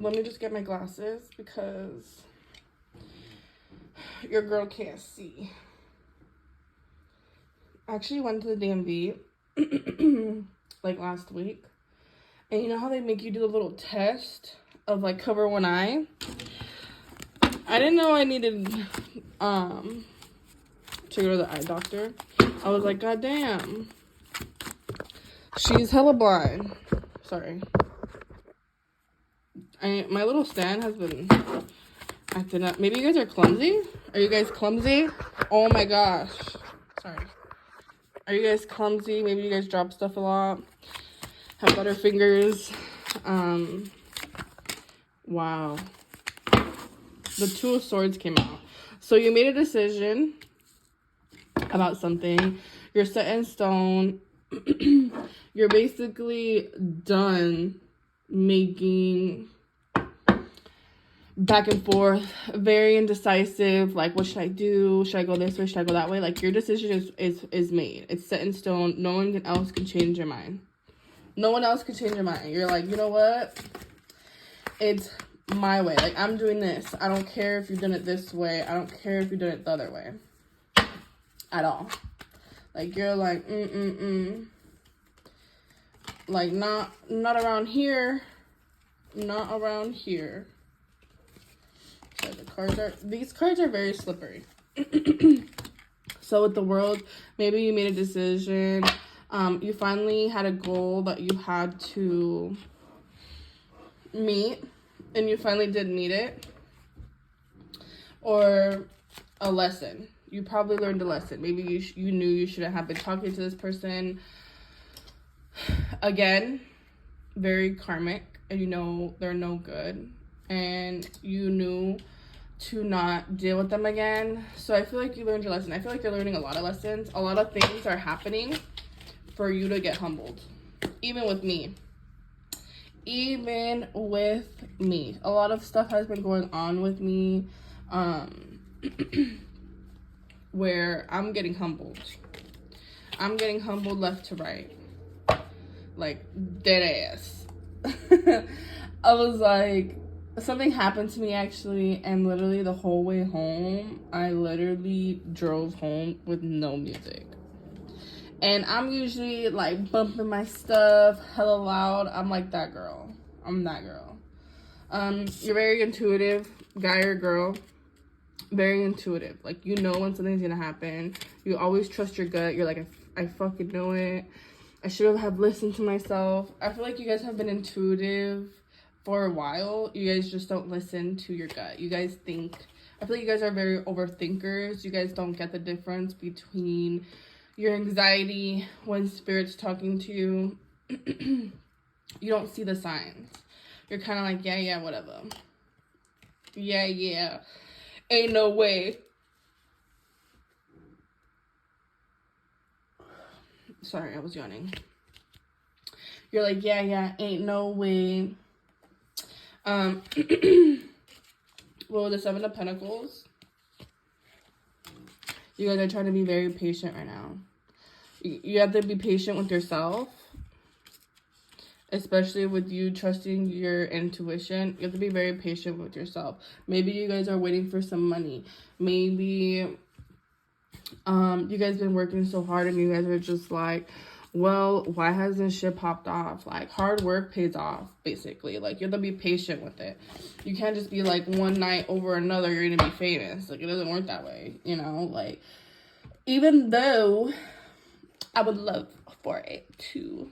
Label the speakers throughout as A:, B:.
A: Let me just get my glasses because your girl can't see. I actually went to the DMV like last week. And you know how they make you do the little test of like cover one eye? I didn't know I needed to go to the eye doctor. I was like, God damn. She's hella blind. Sorry. My little stand has been acting up. Maybe you guys are clumsy? Are you guys clumsy? Oh my gosh. Sorry. Are you guys clumsy? Maybe you guys drop stuff a lot. Have butter fingers. Wow. The Two of Swords came out. So you made a decision about something. You're set in stone. You're basically done making back and forth, very indecisive, like what should I do? Should I go this way? Should I go that way? Like your decision is made. It's set in stone. No one else can change your mind. No one else can change your mind. You're like, you know what? It's my way. Like, I'm doing this. I don't care if you've done it this way. I don't care if you've done it the other way. At all. Like, you're like, Like, not around here. Not around here. So these cards are very slippery. So with the World, maybe you made a decision. You finally had a goal that you had to meet, and you finally did meet it. Or a lesson. You probably learned a lesson. Maybe you knew you shouldn't have been talking to this person. Again, very karmic, and you know they're no good, and you knew to not deal with them again. So I feel like you learned your lesson. I feel like you're learning a lot of lessons. A lot of things are happening for you to get humbled. Even with me. Even with me. A lot of stuff has been going on with me. Where I'm getting humbled. I'm getting humbled left to right. Like, dead ass. I was like, something happened to me actually, and literally the whole way home, I literally drove home with no music. And I'm usually like bumping my stuff hella loud. I'm like that girl. I'm that girl. You're very intuitive, guy or girl. Very intuitive. Like, you know when something's gonna happen. You always trust your gut. You're like, I fucking know it. I should have listened to myself. I feel like you guys have been intuitive for a while. You guys just don't listen to your gut. You guys think, I feel like you guys are very overthinkers. You guys don't get the difference between your anxiety when spirit's talking to you. You don't see the signs. You're kind of like, yeah, whatever. Yeah. Ain't no way. Sorry, I was yawning. You're like, yeah, ain't no way. Well, the Seven of Pentacles. You guys are trying to be very patient right now. You have to be patient with yourself. Especially with you trusting your intuition. You have to be very patient with yourself. Maybe you guys are waiting for some money. Maybe you guys been working so hard and you guys are just like, well, why hasn't shit popped off? Like, hard work pays off, basically. Like, you have to be patient with it. You can't just be like, one night over another, you're gonna be famous. Like, it doesn't work that way, you know? Like, even though I would love for it to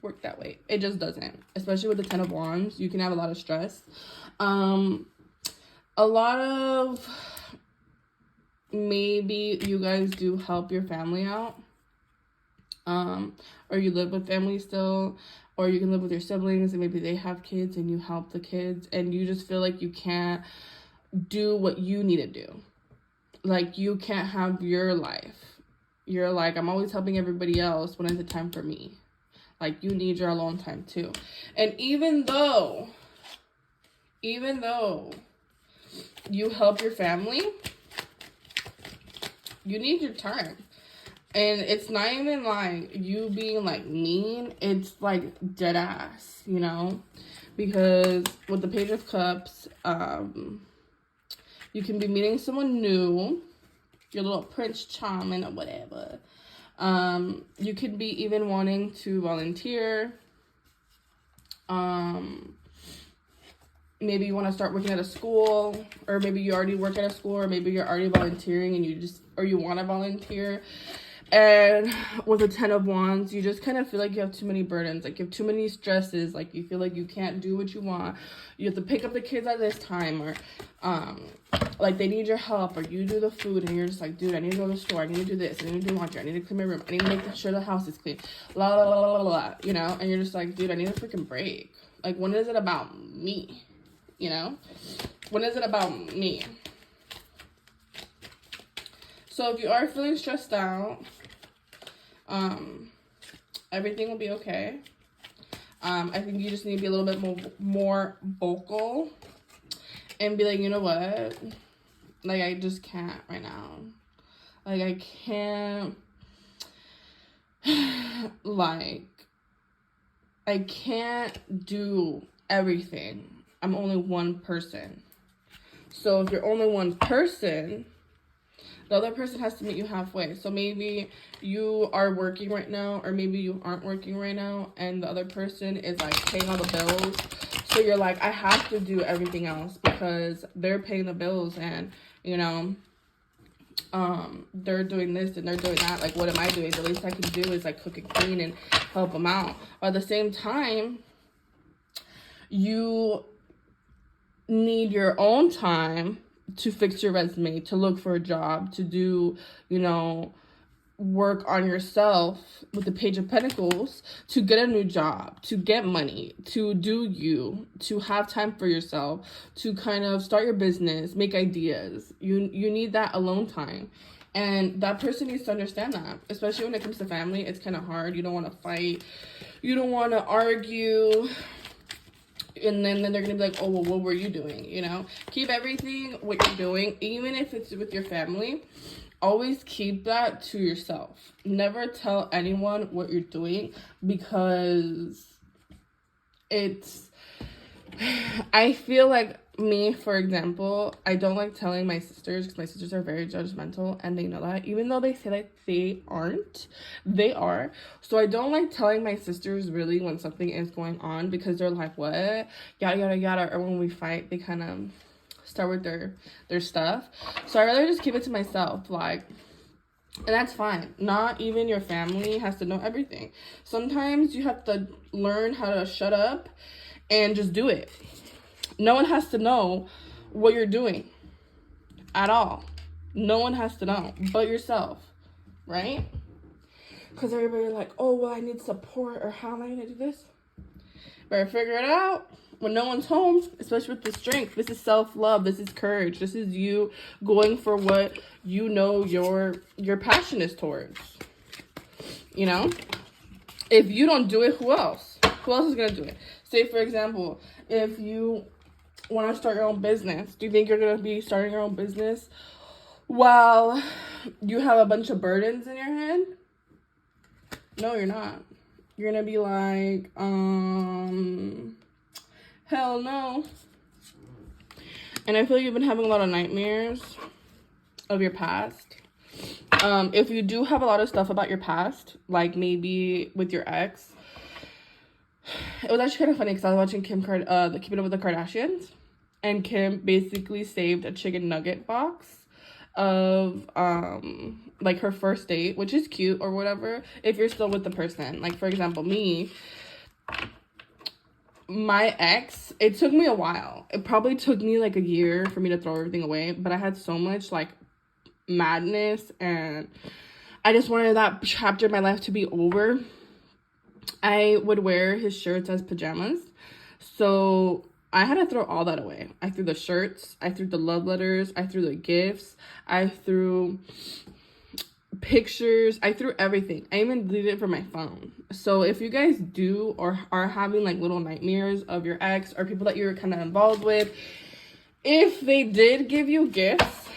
A: work that way, it just doesn't. Especially with the Ten of Wands, you can have a lot of stress. A lot of, maybe you guys do help your family out. Or you live with family still, or you can live with your siblings and maybe they have kids and you help the kids, and you just feel like you can't do what you need to do. Like, you can't have your life. You're like, I'm always helping everybody else when it's a time for me. Like, you need your alone time too. And even though you help your family, you need your time. And it's not even like you being like mean. It's like dead ass, you know? because with the Page of Cups, you can be meeting someone new, your little Prince Charming or whatever. You could be even wanting to volunteer. Maybe you want to start working at a school, or maybe you already work at a school, or maybe you're already volunteering and you want to volunteer. And with the 10 of Wands, you just kind of feel like you have too many burdens, like you have too many stresses, like you feel like you can't do what you want. You have to pick up the kids at this time, or like they need your help, or you do the food and you're just like, dude, I need to go to the store, I need to do this, I need to do laundry, I need to clean my room, I need to make sure the house is clean, la la la la la, you know? And you're just like, dude, I need a freaking break. Like, when is it about me? You know? When is it about me? So if you are feeling stressed out, everything will be okay. I think you just need to be a little bit more vocal and be like, you know what? Like, I just can't right now. Like, I can't, like, I can't do everything. I'm only one person. So if you're only one person, the other person has to meet you halfway. So maybe you are working right now, or maybe you aren't working right now, and the other person is like paying all the bills. So you're like, I have to do everything else because they're paying the bills, and you know, they're doing this and they're doing that. Like, what am I doing? The least I can do is like cook and clean and help them out. But at the same time, you need your own time to fix your resume, to look for a job, to do, you know, work on yourself with the Page of Pentacles, to get a new job, to get money, to do you, to have time for yourself, to kind of start your business, make ideas. You need that alone time. And that person needs to understand that, especially when it comes to family. It's kind of hard. You don't want to fight. You don't want to argue. And then they're going to be like, oh, well, what were you doing? You know, keep everything what you're doing, even if it's with your family. Always keep that to yourself. Never tell anyone what you're doing, because it's, I feel like me, for example, I don't like telling my sisters, because my sisters are very judgmental and they know that, even though they say that they aren't, they are. So I don't like telling my sisters really when something is going on, because they're like, what, yada yada yada, or when we fight they kind of start with their stuff. So I rather just keep it to myself, like, and that's fine. Not even your family has to know everything. Sometimes you have to learn how to shut up and just do it. No one has to know what you're doing at all. No one has to know but yourself, right? Because everybody's like, oh, well, I need support, or how am I going to do this? Better figure it out when no one's home, especially with the strength. This is self-love. This is courage. This is you going for what you know your passion is towards. You know? If you don't do it, who else? Who else is going to do it? Say, for example, if you want to start your own business, do you think you're going to be starting your own business while you have a bunch of burdens in your head? No, you're not. You're going to be like, hell no. And I feel like you've been having a lot of nightmares of your past. If you do have a lot of stuff about your past, like maybe with your ex, it was actually kind of funny because I was watching the Keeping Up with the Kardashians, and Kim basically saved a chicken nugget box of like her first date, which is cute or whatever if you're still with the person. Like, for example, me, my ex, it took me a while. It probably took me like a year for me to throw everything away, but I had so much like madness, and I just wanted that chapter of my life to be over. I would wear his shirts as pajamas, so I had to throw all that away. I threw the shirts, I threw the love letters, I threw the gifts, I threw pictures, I threw everything. I even deleted it from my phone. So if you guys do or are having like little nightmares of your ex or people that you're kind of involved with, if they did give you gifts,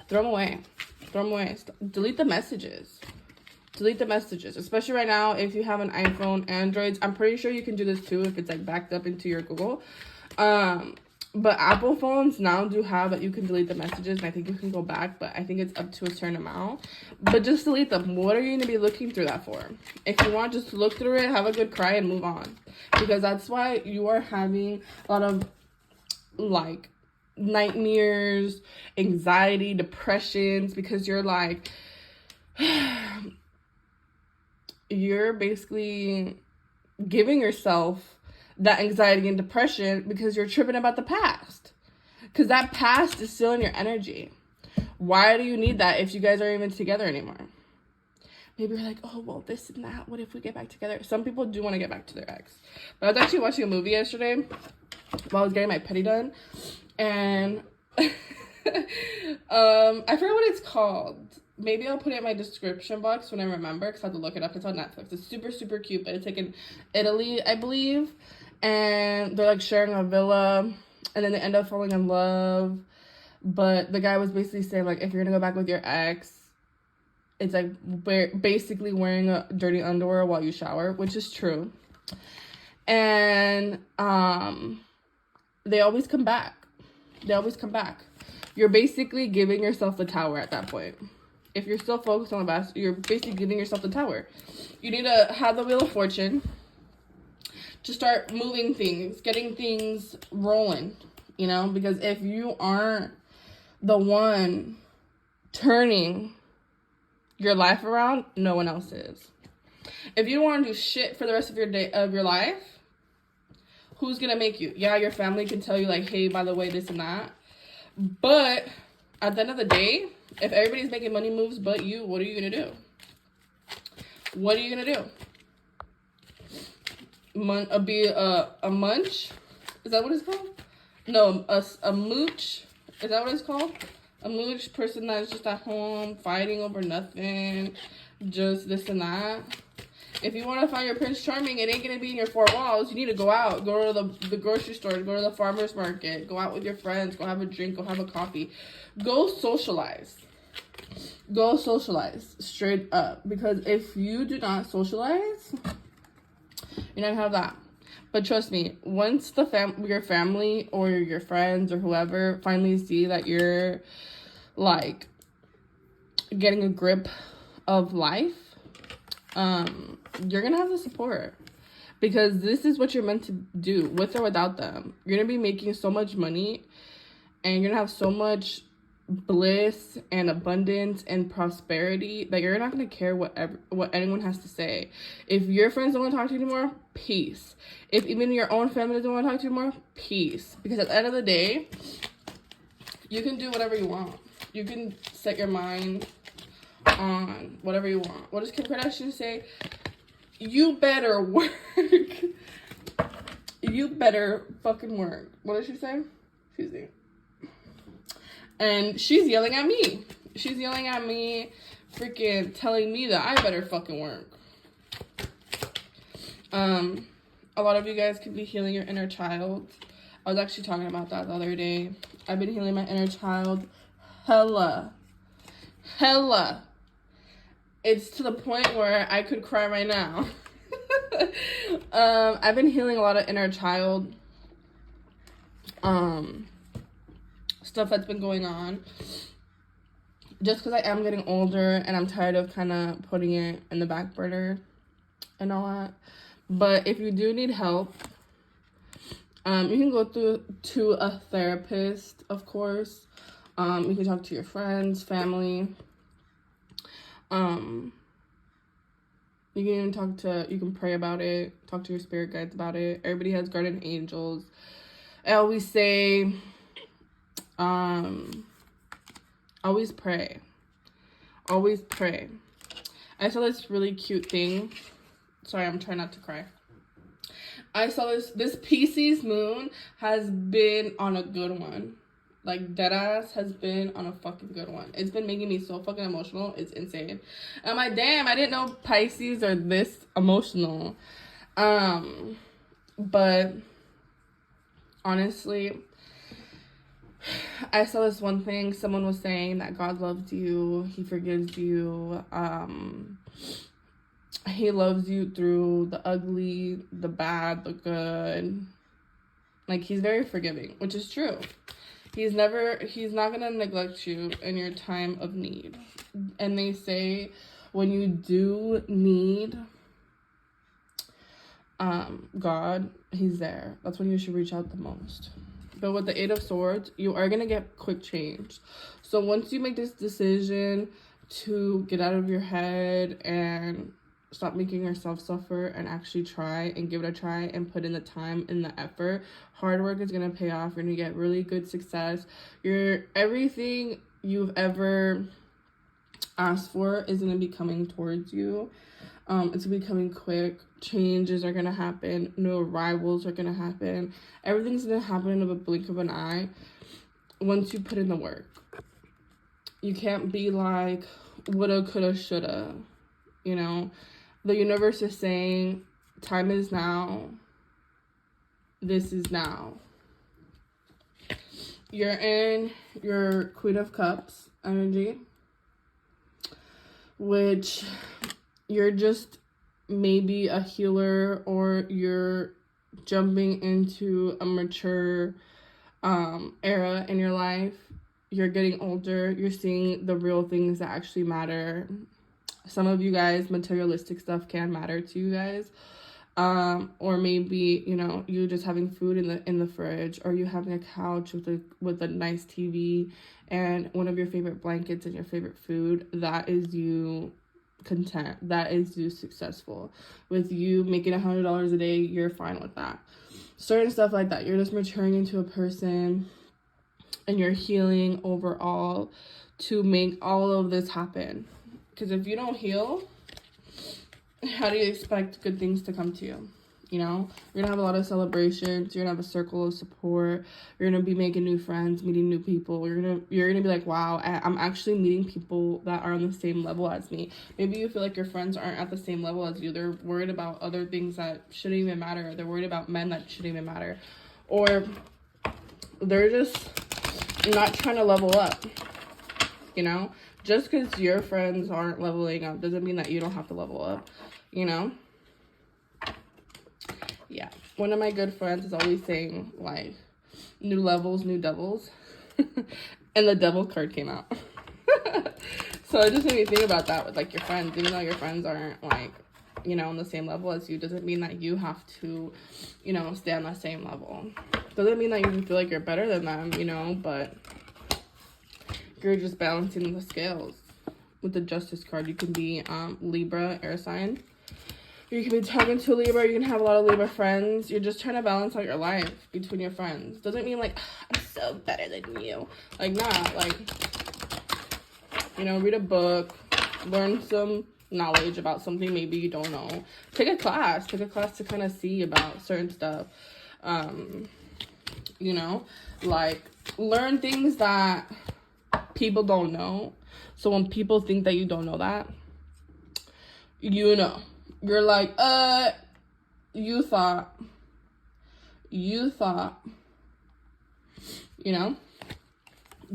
A: throw them away. Throw them away. Delete the messages. delete the messages, especially right now if you have an iPhone, Androids. I'm pretty sure you can do this too if it's like backed up into your Google. But Apple phones now do have that you can delete the messages, and I think you can go back, but I think it's up to a certain amount. But just delete them. What are you going to be looking through that for? If you want, just look through it, have a good cry, and move on. Because that's why you are having a lot of, like, nightmares, anxiety, depressions, because you're like, you're basically giving yourself that anxiety and depression because you're tripping about the past. Because that past is still in your energy. Why do you need that if you guys aren't even together anymore? Maybe you're like, oh, well, this and that. What if we get back together? Some people do want to get back to their ex. But I was actually watching a movie yesterday while I was getting my pedi done. And I forget what it's called. Maybe I'll put it in my description box when I remember, because I have to look it up. It's on Netflix. It's super, super cute, but it's like in Italy, I believe. And they're like sharing a villa, and then they end up falling in love. But the guy was basically saying, like, if you're gonna go back with your ex, it's like basically wearing a dirty underwear while you shower, which is true. And they always come back. They always come back. You're basically giving yourself the tower at that point. If you're still focused on the past, you're basically giving yourself the tower. You need to have the Wheel of Fortune to start moving things, getting things rolling, you know? Because if you aren't the one turning your life around, no one else is. If you don't want to do shit for the rest of your life, who's gonna make you? Yeah, your family can tell you, like, hey, by the way, this and that. But at the end of the day, if everybody's making money moves but you, what are you gonna do? What are you gonna do? Be a munch? Is that what it's called? No, a mooch. Is that what it's called? A mooch, person that's just at home fighting over nothing, just this and that. If you want to find your Prince Charming, it ain't gonna be in your four walls. You need to go out, go to the grocery store, go to the farmer's market, go out with your friends, go have a drink, go have a coffee, go socialize. Go socialize straight up, because if you do not socialize, you're not gonna have that. But trust me, once your family or your friends or whoever finally see that you're like getting a grip of life, you're gonna have the support, because this is what you're meant to do, with or without them. You're gonna be making so much money, and you're gonna have so much bliss and abundance and prosperity that you're not going to care what anyone has to say. If your friends don't want to talk to you anymore, peace. If even your own family doesn't want to talk to you anymore, peace. Because at the end of the day, you can do whatever you want. You can set your mind on whatever you want. What does Kim Kardashian say? You better work. You better fucking work. What does she say? She's saying. And she's yelling at me. She's yelling at me, freaking telling me that I better fucking work. A lot of you guys could be healing your inner child. I was actually talking about that the other day. I've been healing my inner child hella. It's to the point where I could cry right now. I've been healing a lot of inner child stuff that's been going on, just because I am getting older and I'm tired of kind of putting it in the back burner and all that. But if you do need help, you can go to a therapist, of course. You can talk to your friends, family. You can even you can pray about it, talk to your spirit guides about it. Everybody has guardian angels. I always say, always pray. Always pray. I saw this really cute thing. Sorry, I'm trying not to cry. I saw this Pisces moon has been on a good one. Like, deadass has been on a fucking good one. It's been making me so fucking emotional. It's insane. And I'm like, damn, I didn't know Pisces are this emotional. But honestly, I saw this one thing. Someone was saying that God loves you. He forgives you. He loves you through the ugly, the bad, the good. Like, he's very forgiving, which is true. He's not gonna neglect you in your time of need. And they say when you do need God, he's there. That's when you should reach out the most. But with the Eight of Swords, you are gonna get quick change. So once you make this decision to get out of your head and stop making yourself suffer and actually try and give it a try and put in the time and the effort, hard work is gonna pay off. You're gonna get really good success. Everything you've ever asked for is gonna be coming towards you. It's gonna be coming quick. Changes are gonna happen. New arrivals are gonna happen. Everything's gonna happen in a blink of an eye once you put in the work. You can't be like woulda, coulda, shoulda. You know, the universe is saying time is now. This is now. You're in your Queen of Cups energy, which you're just maybe a healer, or you're jumping into a mature era in your life. You're getting older. You're seeing the real things that actually matter. Some of you guys, materialistic stuff can matter to you guys. Or maybe, you know, you just having food in the fridge, or you having a couch with a nice TV and one of your favorite blankets and your favorite food. That is you content. That is you successful. With you making $100 a day, you're fine with that. Certain stuff like that. You're just maturing into a person and you're healing overall to make all of this happen. Because if you don't heal, how do you expect good things to come to you? You know, you're gonna have a lot of celebrations. You're gonna have a circle of support. You're gonna be making new friends, meeting new people. You're gonna be like, wow, I'm actually meeting people that are on the same level as me. Maybe you feel like your friends aren't at the same level as you. They're worried about other things that shouldn't even matter. They're worried about men that shouldn't even matter, or they're just not trying to level up. You know, just because your friends aren't leveling up doesn't mean that you don't have to level up. You know. Yeah, one of my good friends is always saying, like, new levels, new devils. And the devil card came out. So it just made me think about that with, like, your friends. Even though your friends aren't, like, you know, on the same level as you, doesn't mean that you have to, you know, stay on that same level. Doesn't mean that you feel like you're better than them, you know, but you're just balancing the scales. With the Justice card, you can be Libra, air sign. You can be talking to a Libra. You can have a lot of Libra friends. You're just trying to balance out your life between your friends. Doesn't mean, like, I'm so better than you. Like, nah. Like, you know, read a book. Learn some knowledge about something maybe you don't know. Take a class. Take a class to kind of see about certain stuff. You know, like, learn things that people don't know. So when people think that you don't know that, you know. You're like, you thought, you know,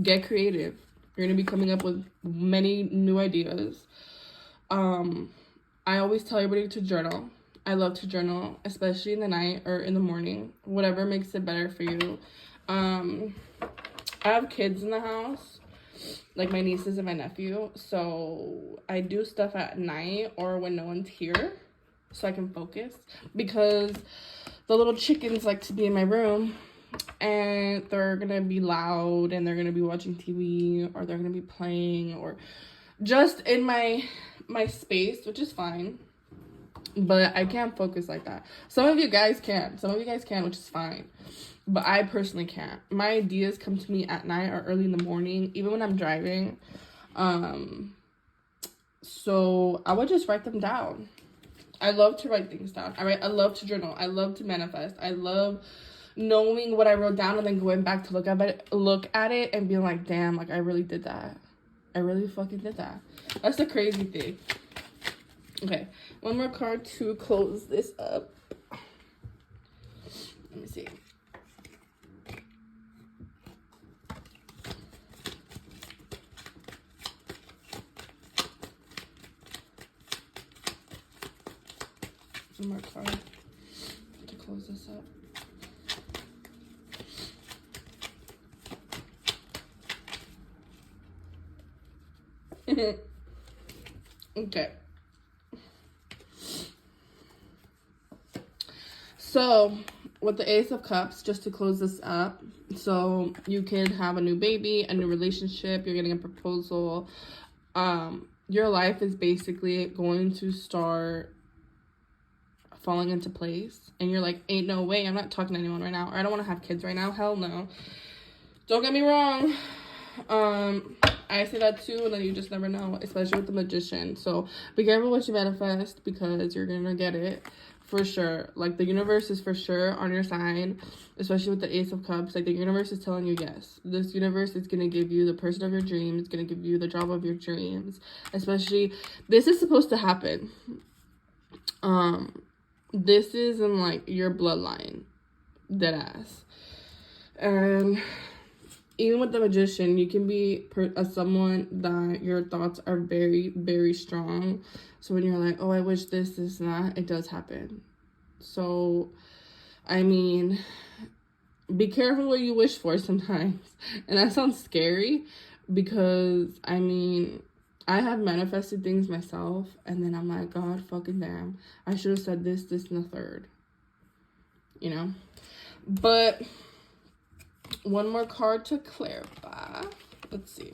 A: get creative. You're going to be coming up with many new ideas. I always tell everybody to journal. I love to journal, especially in the night or in the morning, whatever makes it better for you. I have kids in the house, like my nieces and my nephew, so I do stuff at night or when no one's here so I can focus, because the little chickens like to be in my room and they're gonna be loud and they're gonna be watching TV, or they're gonna be playing, or just in my space, which is fine, but I can't focus like that. Some of you guys can, which is fine. But I personally can't. My ideas come to me at night or early in the morning, even when I'm driving. So I would just write them down. I love to write things down. I love to journal. I love to manifest. I love knowing what I wrote down and then going back to look at it and being like, damn, like I really did that. I really fucking did that. That's the crazy thing. Okay, one more card to close this up. Let me see. close this up. Okay. So, with the Ace of Cups, just to close this up, so you could have a new baby, a new relationship, you're getting a proposal. Your life is basically going to start falling into place. And you're like, ain't no way, I'm not talking to anyone right now. Or I don't want to have kids right now. Hell no. Don't get me wrong. I say that too, and then you just never know, especially with the Magician. So be careful what you manifest, because you're gonna get it for sure. Like, the universe is for sure on your side, especially with the Ace of Cups. Like, the universe is telling you yes. This universe is gonna give you the person of your dreams. It's gonna give you the job of your dreams. Especially, this is supposed to happen. This is in, like, your bloodline, deadass. And even with the Magician, you can be someone that your thoughts are very, very strong. So when you're like, oh, I wish this, and that, it does happen. So, I mean, be careful what you wish for sometimes. And that sounds scary, because, I mean, I have manifested things myself, and then I'm like, God fucking damn, I should have said this, and the third. You know? But one more card to clarify. Let's see.